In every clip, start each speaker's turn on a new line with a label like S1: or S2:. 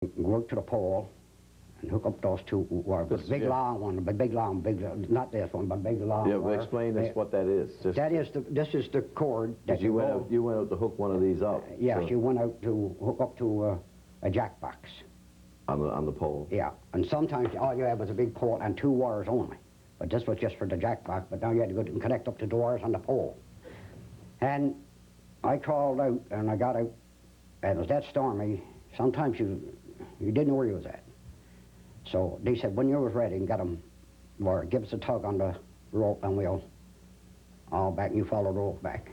S1: go out to the pole and hook up those two wires. But big long one, but big long, not this one, but big long.
S2: Yeah, but explain us what that is.
S1: This is the cord that
S2: you went out to hook one of these up.
S1: Yeah, she went out to hook up to a jack box.
S2: On the pole.
S1: Yeah, and sometimes all you had was a big pole and 2 wires only. But this was just for the jack box. But now you had to go and connect up to the wires on the pole. And I crawled out and I got out, and it was that stormy. Sometimes you didn't know where you was at. So they said, when you was ready and got them, or give us a tug on the rope and we'll all back, and you follow the rope back.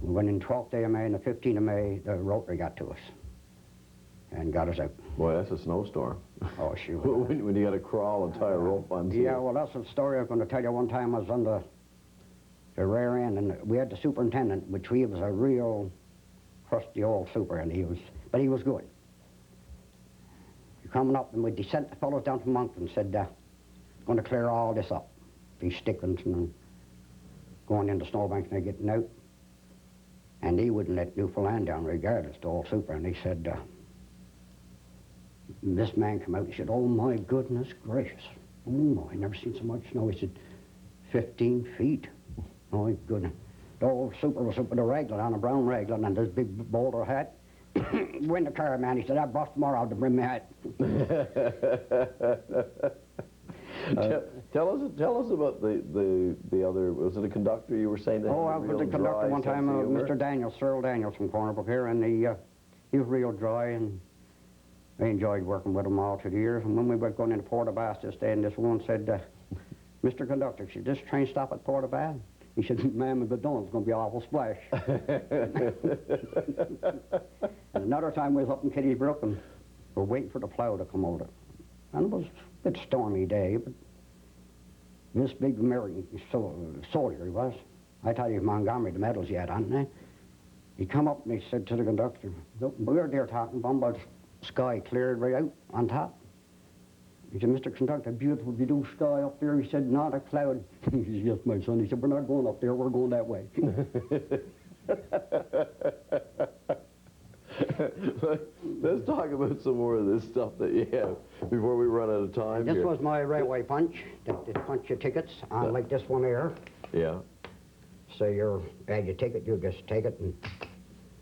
S1: We went in 12th day of May and the 15th of May, the rotary got to us and got us out.
S2: Boy, that's a snowstorm.
S1: Oh, sure.
S2: when you got to crawl and tie a rope onto
S1: Yeah, well, that's a story I was going to tell you. One time I was on the rear end, and we had the superintendent, which he was a real crusty old super, and but he was good. Coming up, and we sent the fellows down to Moncton and said, going to clear all this up, these stickings and going into snowbanks and they're getting out. And he wouldn't let Newfoundland down regardless, the old super, and he said, this man come out, he said, oh my goodness gracious, oh my, I never seen so much snow. He said, 15 feet, oh my goodness. The old super was up with a raglan on, a brown raglan, and this big bowler hat. Win the car, man. He said, I brought tomorrow to bring me hat.
S2: Tell us about the other, was it a conductor you were saying? That
S1: I was the conductor one time, Mr. Daniels, Cyril Daniels from Cornerbrook here, and he was real dry, and I enjoyed working with him all through the years. And when we were going into Port-au-Basque this day, and this one said, Mr. Conductor, should this train stop at Port-au-Basque? He said, ma'am, if it don't, it's going to be an awful splash. And another time we was up in Kitty's Brook, and we were waiting for the plow to come over. And it was a bit stormy day, but this big American soldier he was. I tell you, Montgomery, the medals he had on there. He come up and he said to the conductor, look, we were there talking about sky cleared right out on top. He said, Mr. Conductor, beautiful blue sky up there. He said, not a cloud. He said, yes, my son. He said, we're not going up there, we're going that way.
S2: Let's talk about some more of this stuff that you have before we run out of time.
S1: This was my railway punch, that punch your tickets on like this one here.
S2: Yeah.
S1: So you had your ticket, you just take it, and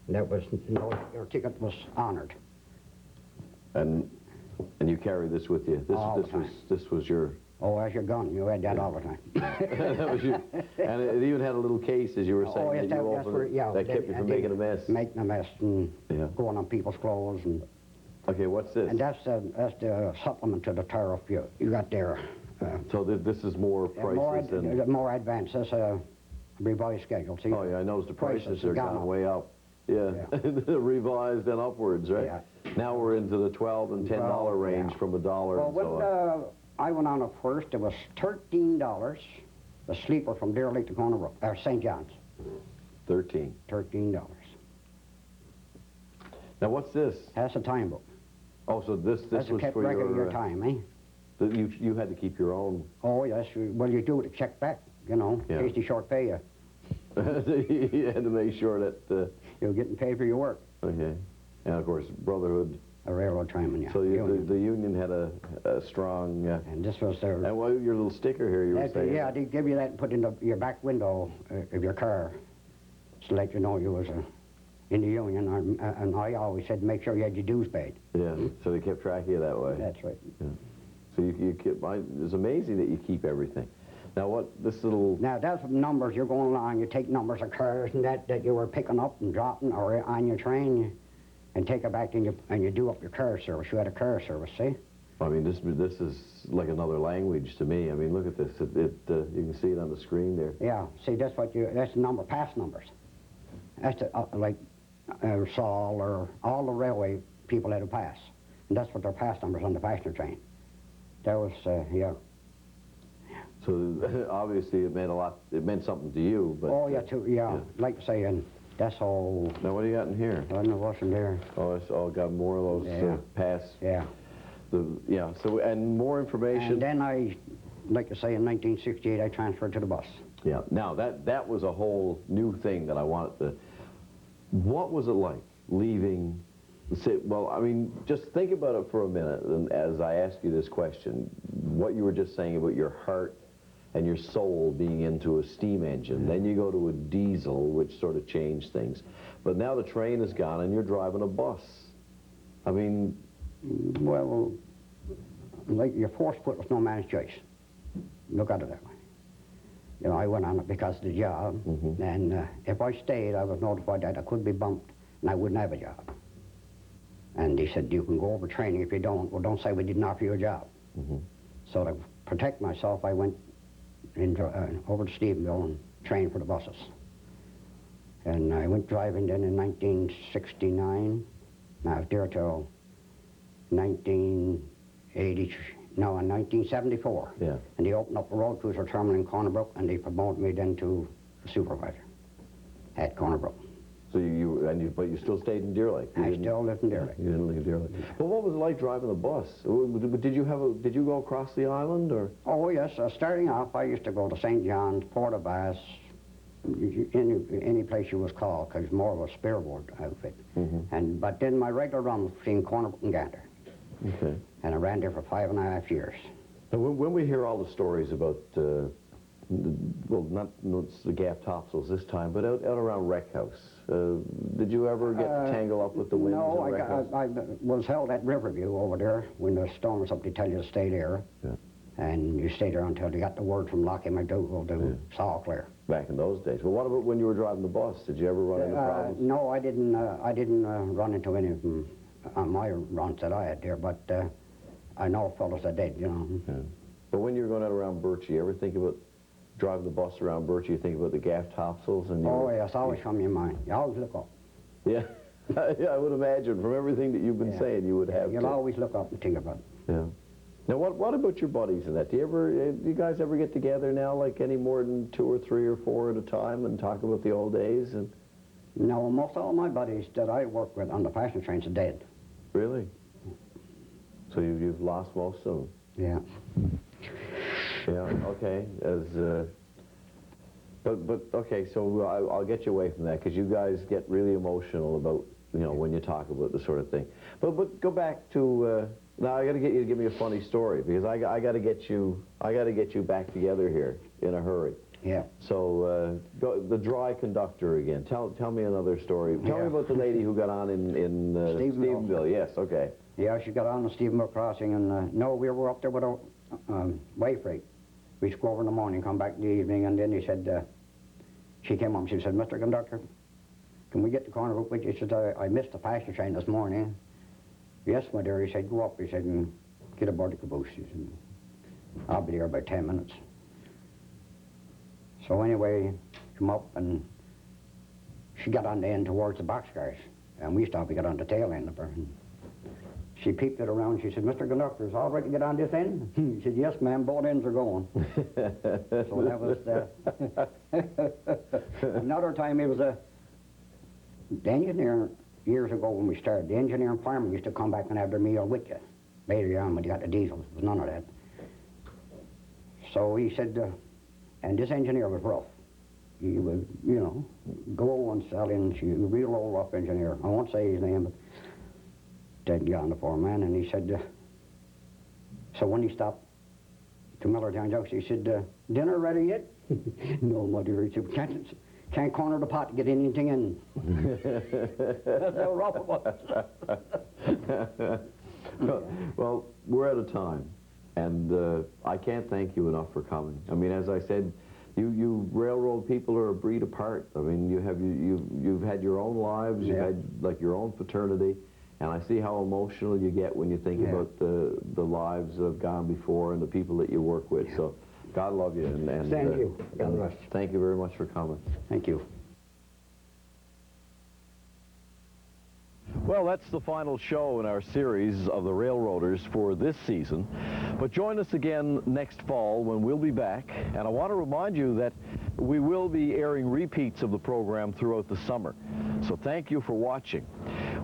S1: that was, your ticket was honored.
S2: And you carry this with you. This was your.
S1: Oh, that's your gun. You had that all the time.
S2: That was you. And it even had a little case, as you were saying.
S1: Oh, yes,
S2: that kept you from making a mess.
S1: Making a mess and going on people's clothes and.
S2: Okay, what's this?
S1: And that's the supplement to the tariff you got there.
S2: So this is more prices than.
S1: More advanced. That's a revised schedule. See?
S2: Oh yeah, I noticed the prices are gone way up. Yeah, revised and upwards, right? Yeah. Now we're into the $12 and $10 range from $1.
S1: Well, when I went on it first, it was $13. The sleeper from Deer Lake to Cornerbrook, or St. John's. $13.
S2: Now what's this?
S1: That's a time book.
S2: Oh, so this was
S1: kept
S2: for
S1: record of your time, eh?
S2: You had to keep your own.
S1: Oh yes, well you do it to check back, you know, in case they short pay you.
S2: You had to make sure that
S1: you're getting paid for your work.
S2: Okay, and of course Brotherhood.
S1: A railroad trainman, yeah.
S2: So the union had a strong.
S1: And this was their.
S2: And what your little sticker here? You were saying.
S1: Yeah, they give you that and put in your back window of your car, to let you know you was in the union. And I always said make sure you had your dues paid.
S2: Yeah, so they kept track of you that way.
S1: That's right.
S2: Yeah. So you keep. It's amazing that you keep everything. Now what this little.
S1: Now that's numbers. You're going along. You take numbers of cars and that you were picking up and dropping, or on your train. And take it back and you do up your car service. You had a car service, see?
S2: I mean, this is like another language to me. I mean, look at this. You can see it on the screen there.
S1: Yeah. See, that's the number, pass numbers. That's like Saul or all the railway people had a pass, and that's what their pass numbers on the passenger train. That was yeah.
S2: So obviously it meant a lot. It meant something to you, but.
S1: Oh yeah, yeah. Like saying. That's all.
S2: Now what do you got in here?
S1: I don't know what's in there.
S2: Oh, it's all got more of those pass.
S1: Yeah.
S2: So and more information.
S1: And then like I say, in 1968, I transferred to the bus.
S2: Yeah. Now that was a whole new thing that I wanted to. What was it like leaving well, I mean, just think about it for a minute, and as I ask you this question, what you were just saying about your heart and your soul being into a steam engine. Then you go to a diesel, which sort of changed things. But now the train is gone and you're driving a bus. I mean...
S1: Well, like you're forced to put with no man's choice. Look at it that way. You know, I went on it because of the job, and if I stayed, I was notified that I could be bumped and I wouldn't have a job. And he said, you can go over training. If you don't, well, don't say we didn't offer you a job. So to protect myself, I went over to Stephenville and trained for the buses. And I went driving then in 1969. And I was there till 1974.
S2: Yeah.
S1: And they opened up a road cruiser terminal in Corner Brook, and they promoted me then to supervisor at Corner Brook.
S2: So but you still stayed in Deer Lake?
S1: I still lived in Deer Lake.
S2: You didn't leave Deer Lake. Well, what was it like driving the bus? Did you go across the island, or?
S1: Oh yes, starting off, I used to go to St. John's, Port of Bass, any place you was called, because more of a spearboard outfit. But then my regular run was between Corner Brook and Gander.
S2: Okay.
S1: And I ran there for 5.5 years.
S2: And when we hear all the stories about, well, not the gaff topsails this time, but out around Wreck House, did you ever get tangled up with the winds?
S1: No, I was held at Riverview over there when the storm was up. They tell you to stay there. Yeah. And you stay there until they got the word from Lockie McDougall to Saw Clear.
S2: Back in those days. Well, what about when you were driving the bus? Did you ever run into problems?
S1: No, I didn't run into any of them on my runs that I had there, but I know fellows that did, you know.
S2: Yeah. But when you were going out around Birch, you ever think about driving the bus around Birch? You think about the gaff topsails? And
S1: oh, yes, always come to your mind. You always look up.
S2: Yeah. Yeah, I would imagine from everything that you've been saying, you would have
S1: You'll always look up and think about it.
S2: Yeah. Now, what about your buddies and that? Do you guys ever get together now, like any more than 2 or 3 or 4 at a time, and talk about the old days? And
S1: no, most all my buddies that I work with on the passenger trains are dead.
S2: Really? So you've lost most of them?
S1: Yeah.
S2: Yeah. Okay. But okay. So I'll get you away from that, because you guys get really emotional about when you talk about this sort of thing. But go back to. Now I got to get you to give me a funny story, because I got to get you back together here in a hurry.
S1: Yeah.
S2: So the dry conductor again. Tell me another story. Tell me about the lady who got on in Stephenville. Yes. Okay.
S1: Yeah, she got on the Stephenville crossing, and no, we were up there with a way freight. We used to go over in the morning, come back in the evening, and then he said, she came up, she said, Mr. Conductor, can we get to Corner Brook with you? She said, I missed the passenger train this morning. Yes, my dear. He said, go up. He said, and get aboard the caboose. He said, I'll be there about 10 minutes. So anyway, come up, and she got on the end towards the boxcars, and we stopped to get on the tail end of her. And she peeped it around. She said, Mr. Conductor, is it all right to get on this end? He said, yes, ma'am, both ends are going. So that was another time. It was the engineer. Years ago when we started, the engineer and fireman used to come back and have their meal with you. Later on when you got the diesels, there was none of that. So he said, and this engineer was rough. He would, go and sell in, a real old rough engineer. I won't say his name, but dead gone, the foreman. And he said, so when he stopped to Millertown Junction, he said, dinner ready yet? No, my dear, he said, can't corner the pot to get anything in. That's how rough it was.
S2: Well, we're out of time, and I can't thank you enough for coming. I mean, as I said, you railroad people are a breed apart. I mean, you've had your own lives, you've had like your own fraternity, and I see how emotional you get when you think about the lives that have gone before and the people that you work with. So. God love you. And
S1: thank you. God bless.
S2: Thank you very much for coming.
S1: Thank you.
S2: Well, that's the final show in our series of the Railroaders for this season. But join us again next fall when we'll be back. And I want to remind you that we will be airing repeats of the program throughout the summer. So thank you for watching.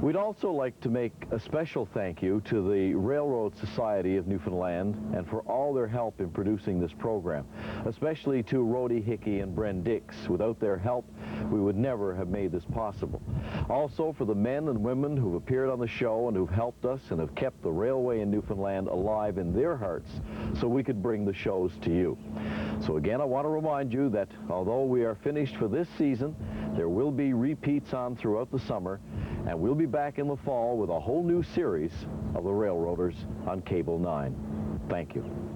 S2: We'd also like to make a special thank you to the Railroad Society of Newfoundland and for all their help in producing this program, especially to Rhodey Hickey and Bren Dix. Without their help, we would never have made this possible. Also for the men and women who've appeared on the show and who've helped us and have kept the railway in Newfoundland alive in their hearts so we could bring the shows to you. So again, I want to remind you that although we are finished for this season, there will be repeats on throughout the summer, and we'll be back in the fall with a whole new series of the Railroaders on Cable 9. Thank you.